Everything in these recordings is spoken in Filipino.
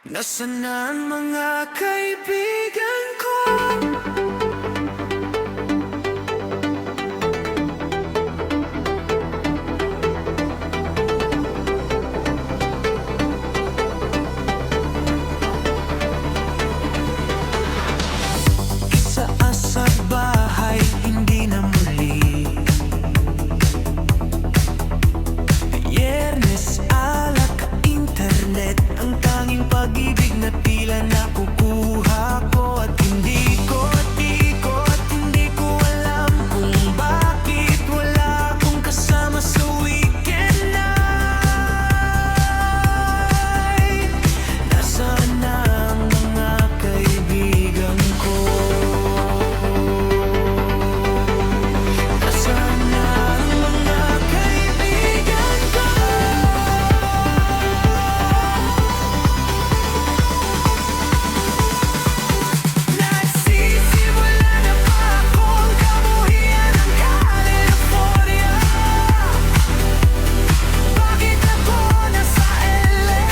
Nasaan na ang mga kaibigan ko? Isa sa bahay, hindi na muli. Biyernes, alak, internet, ang tanging pag-ibig na tila nakukuha ko. At hindi ko alam kung bakit wala akong kasama sa weekend night. Nasaan na ang mga kaibigan ko? Nasaan na ang mga kaibigan ko? Nagsisimula na ba akong kamuhian ng California? Bakit ako nasa LA?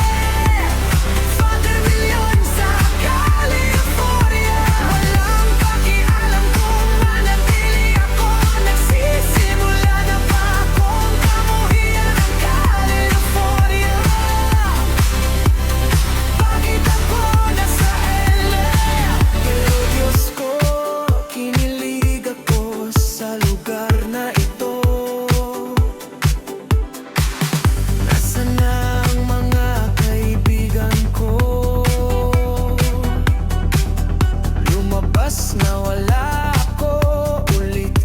Father Million sa California. Walang pakialam kung manatili ako. Nagsisimula na ba akong kamuhian ng California? Bakit ako nasa LA? Pero Diyos ko, kinilig ako sa lugar na ito. Nasaan na ang mga kaibigan ko? Lumabas na wala ako ulit.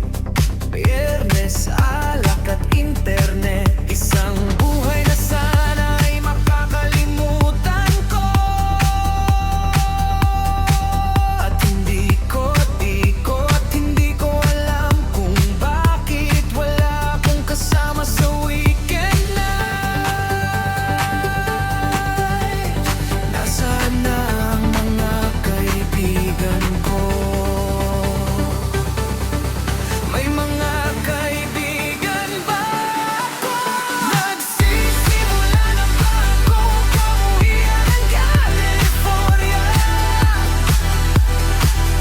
Biyernes, alak at internet, isang buhay na sana ay makakalimutan ko. At hindi ko alam kung bakit wala akong kasama sa weekend night. Nasaan na ang mga kaibigan ko? May mga kaibigan ba ako? Nagsisimula na ba akong kamuhian ng California?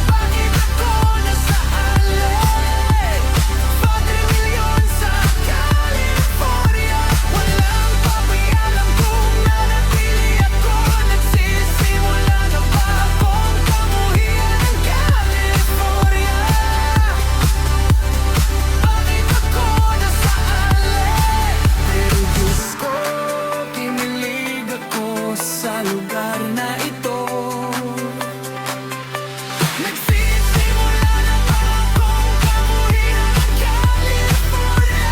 Bakit ako nasa LA? Father Million sa California. Walang pakialam kung nanatili ako. Nagsisimula na ba akong kamuhian ng California? Bakit ako nasa LA? Pero Diyos ko, kinilig ako sa lugar na ito. Nagsisimula na ba akong kamuhian ng California?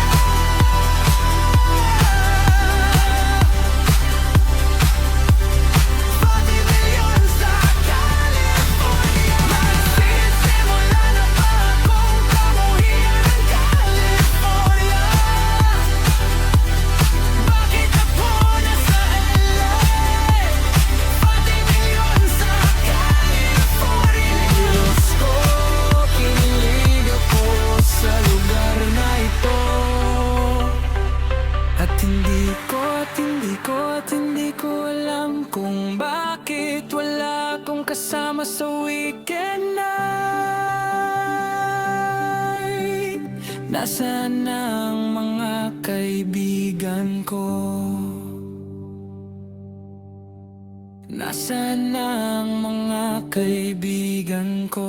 Father Million sa California. Nagsisimula na ba akong kamuhian ng California? Bakit ako nasa LA? Father Million sa California. Diyos ko, kinilig ako sa lugar na ito. At hindi ko alam kung bakit wala akong kasama sa weekend night. Nasaan na ang mga kaibigan ko? Nasaan na ang mga kaibigan ko?